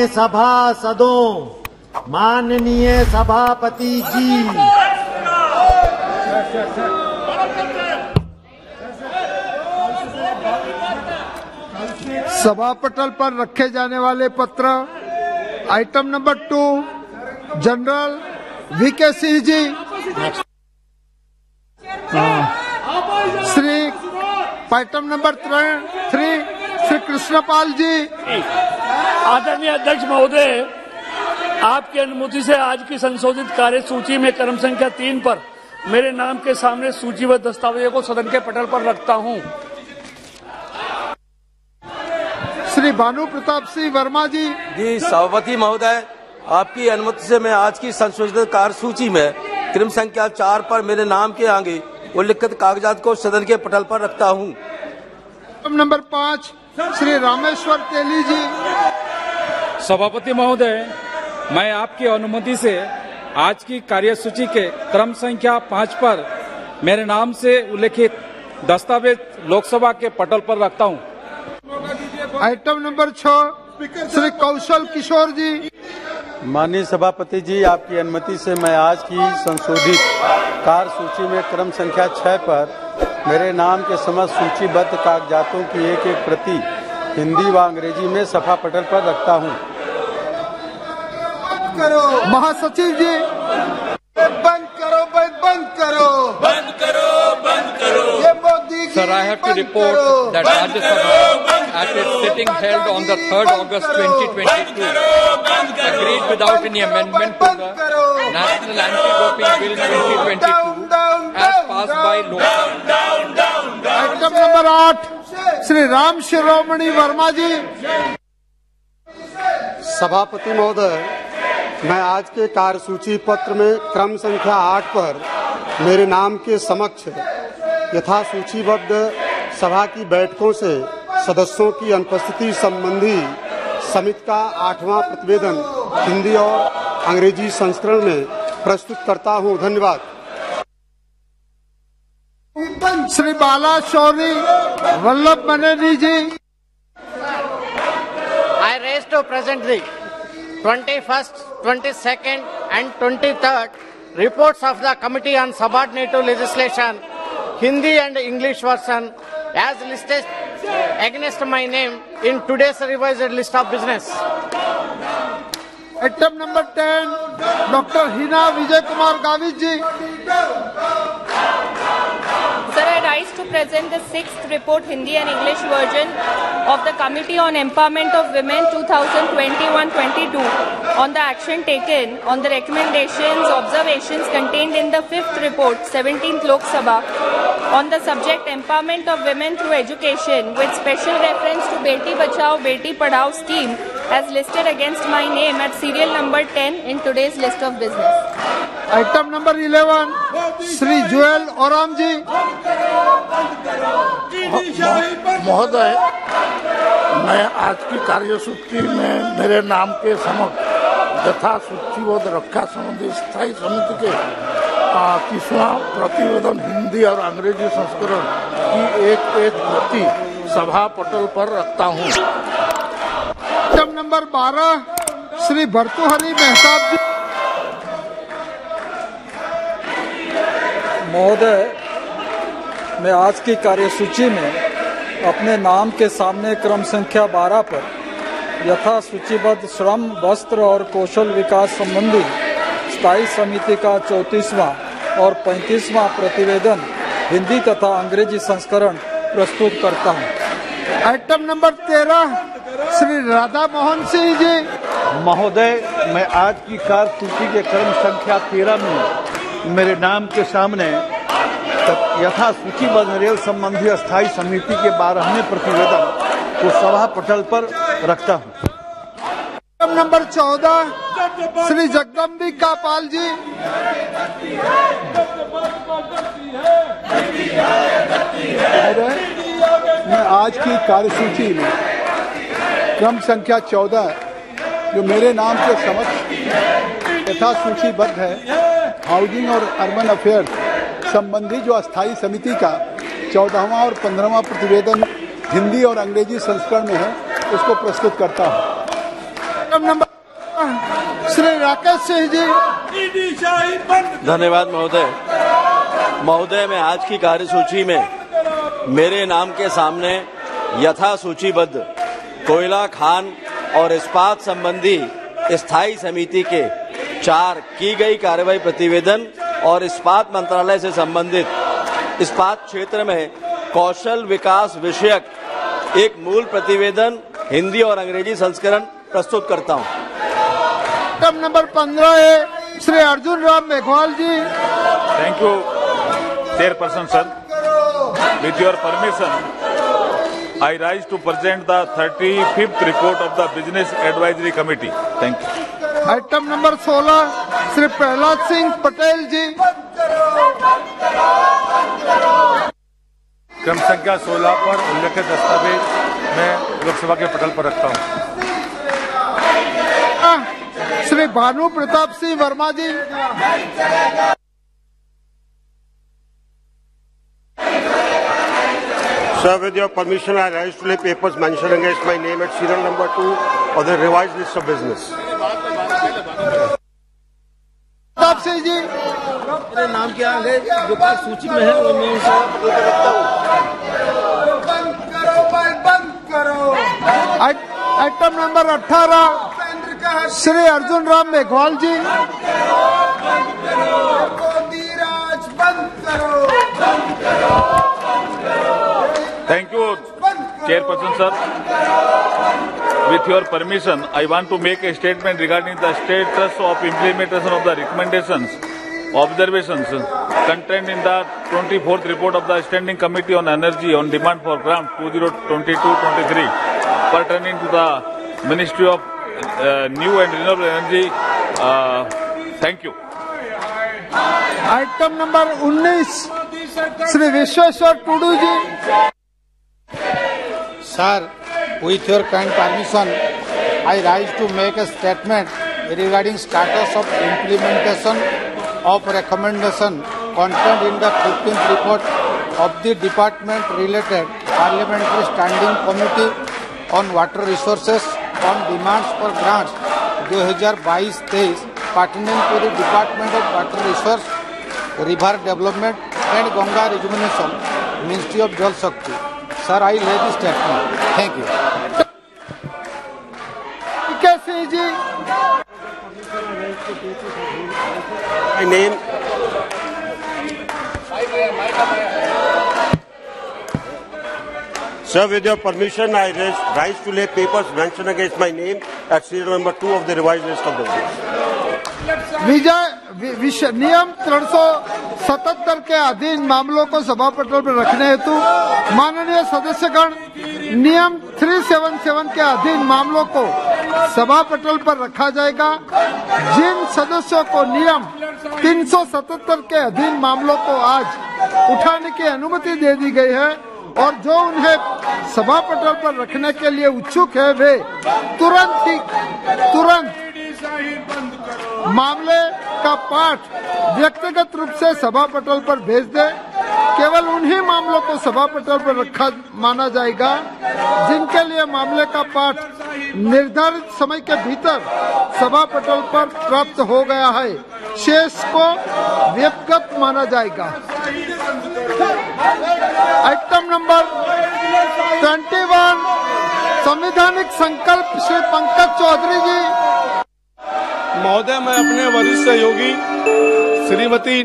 सभासदों, माननीय सभापति जी, सभा पटल पर रखे जाने वाले पत्र item number 2 general VK Singh ji, Shri item number 3 Shri Krishnapal ji. आदरणीय अध्यक्ष महोदय, आपकी अनुमति से आज की संशोधित कार्य सूची में क्रम संख्या 3 पर मेरे नाम के सामने सूचीबद्ध दस्तावेजों को सदन के पटल पर रखता हूं। श्री भानु प्रताप सिंह वर्मा जी। जी सभापति महोदय, आपकी अनुमति से मैं आज की संशोधित कार्य सूची में क्रम संख्या 4 पर मेरे नाम के आगे उल्लिखित कागजात को सदन के पटल पर रखता हूं। नंबर 5 श्री रामेश्वर तेली जी। सभापति महोदय, मैं आपकी अनुमति से आज की कार्यसूची के क्रम संख्या 5 पर मेरे नाम से उल्लिखित दस्तावेज लोकसभा के पटल पर रखता हूं। आइटम नंबर 6 श्री कौशल किशोर जी। माननीय सभापति जी, आपकी अनुमति से मैं आज की संशोधित कार्य सूची में क्रम संख्या 6 पर मेरे नाम के समस्त सूचीबद्ध कागजातों की एक प्रति हिंदी व अंग्रेजी में सभा पटल पर रखता हूं। महासचिव जी। बंद करो, बंद करो, बंद करो, बंद करो। ये मोदी की। Sir, I have to report that Rajya Sabha at its sitting held on the 3rd August 2022 agreed without any amendment to the National Anti-Doping Bill 2022 as passed by Lok Sabha. Item number 8 Shri Ram Shiromani Verma ji. सभापति महोदय, मैं आज के कार्यसूची पत्र में क्रम संख्या 8 पर मेरे नाम के समक्ष यथा सूचीबद्ध सभा की बैठकों से सदस्यों की अनुपस्थिति संबंधी समिति का 8वां प्रतिवेदन हिंदी और अंग्रेजी संस्करण में प्रस्तुत करता हूं। धन्यवाद। श्री बाला शौरी वल्लभ मनेनी जी। I raise to present the 21st, 22nd and 23rd reports of the Committee on Subordinative Legislation, Hindi and English version as listed against my name in today's revised list of business. Item number 10 doctor Heena Vijay Kumar Gavit ji. Sir, I rise to present the 6th report Hindi and English version of the Committee on Empowerment of Women 2021-22 on the action taken on the recommendations, observations contained in the 5th report, 17th Lok Sabha on the subject empowerment of women through education with special reference to Beti Bachao Beti Padhao scheme as listed against my name at serial number 10 in today's list of business. Item number 11 Shri Jual Oram ji. महोदय, मैं आज की कार्यसूची में मेरे नाम के समक्ष यथा सूचीबद्ध रक्षा संबंधी स्थायी समिति के 30वां प्रतिवेदन हिंदी और अंग्रेजी संस्करण की एक प्रति सभा पटल पर रखता हूं। आइटम नंबर 12 श्री भर्तृहरि मेहताब जी। महोदय, मैं आज की कार्यसूची में अपने नाम के सामने क्रम संख्या 12 पर यथा सूचीबद्ध श्रम, वस्त्र और कौशल विकास संबंधी स्थायी समिति का 34वां और 35वां प्रतिवेदन हिंदी तथा अंग्रेजी संस्करण प्रस्तुत करता हूं। Item number 13 Shri Radha Mohan Singh ji. महोदय, मैं आज की कार्यसूची के क्रम संख्या 13 में मेरे नाम के सामने यथा सूचीबद्ध रेल संबंधी अस्थायी समिति के 12वें प्रतिवेदन को सभा पटल पर रखता हूं। Item number 14 Shri Jagdambika Pal ji. मैं आज की कार्यसूची में क्रम संख्या 14 जो मेरे नाम के समक्ष यथा सूचीबद्ध है हाउसिंग और अर्बन अफेयर्स संबंधी जो अस्थायी समिति का 14वां और 15वां प्रतिवेदन हिंदी और अंग्रेजी संस्करण में है उसको प्रस्तुत करता हूं। Item number Shri Rakesh Singh ji. धन्यवाद महोदय। महोदय, मैं आज की कार्यसूची में मेरे नाम के सामने यथा सूचीबद्ध कोयला खान और इस्पात संबंधी स्थायी समिति के 4 की गई कार्रवाई प्रतिवेदन और इस्पात मंत्रालय से संबंधित इस्पात क्षेत्र में कौशल विकास विषयक एक मूल प्रतिवेदन हिंदी और अंग्रेजी संस्करण प्रस्तुत करता हूं। आइटम नंबर 15 है Shri Arjun Ram Meghwal ji. Thank you chairperson sir. With your permission I rise to present the 35th report of the Business Advisory Committee. Thank you. Item number 16 Shri Prahlad Singh Patel ji. क्रम संख्या 16 पर उल्लेखित दस्तावेज मैं लोकसभा के पटल पर रखता हूं। श्री भानु प्रताप सिंह वर्मा जी। Sir, with your permission, I rise to lay papers mentioned against my name at serial number 2 of the revised list of business. Pratap Singh ji, मेरे नाम के आगे जो सूची में है वो मैं रखता हूँ। बंद करो। आइटम नंबर 18 श्री अर्जुन राम मेघवाल जी। बंद करो। Thank you, Chairperson sir. With your permission, I want to make a statement regarding the status of implementation of the recommendations, observations contained in the 24th report of the Standing Committee on Energy on demand for grant 2022-23 pertaining to the Ministry of New and Renewable Energy. Thank you. Item number 19 Shri Vishweshwar Tudu ji. Sir, with your kind permission, I rise to make a statement regarding status of implementation of recommendation contained in the 15th report of the department-related Parliamentary Standing Committee on Water Resources on demands for grants 2022-23 pertaining to the Department of Water Resource, River Development and Ganga Rejuvenation, Ministry of Jal Shakti. Sir, I lay this statement. Thank you. Singh ji. My name. Sir, with your permission, I rise to lay papers mentioned against my name at serial number 2 of the revised list of business. नियम 377 के अधीन मामलों को सभा पटल पर रखने हेतु माननीय सदस्यगण नियम 377 के अधीन मामलों को सभा पटल पर रखा जाएगा। जिन सदस्यों को नियम 377 के अधीन मामलों को आज उठाने की अनुमति दे दी गई है और जो उन्हें सभा पटल पर रखने के लिए उत्सुक है वे तुरंत मामले का पाठ व्यक्तिगत रूप से सभा पटल पर भेज दे। केवल उन्हीं मामलों को सभा पटल पर रखा माना जाएगा जिनके लिए मामले का पाठ निर्धारित समय के भीतर सभा पटल पर प्राप्त हो गया है। शेष को व्यक्तिगत माना जाएगा। आइटम नंबर 21 संवैधानिक संकल्प श्री पंकज चौधरी जी। महोदय, मैं अपने वरिष्ठ सहयोगी श्रीमती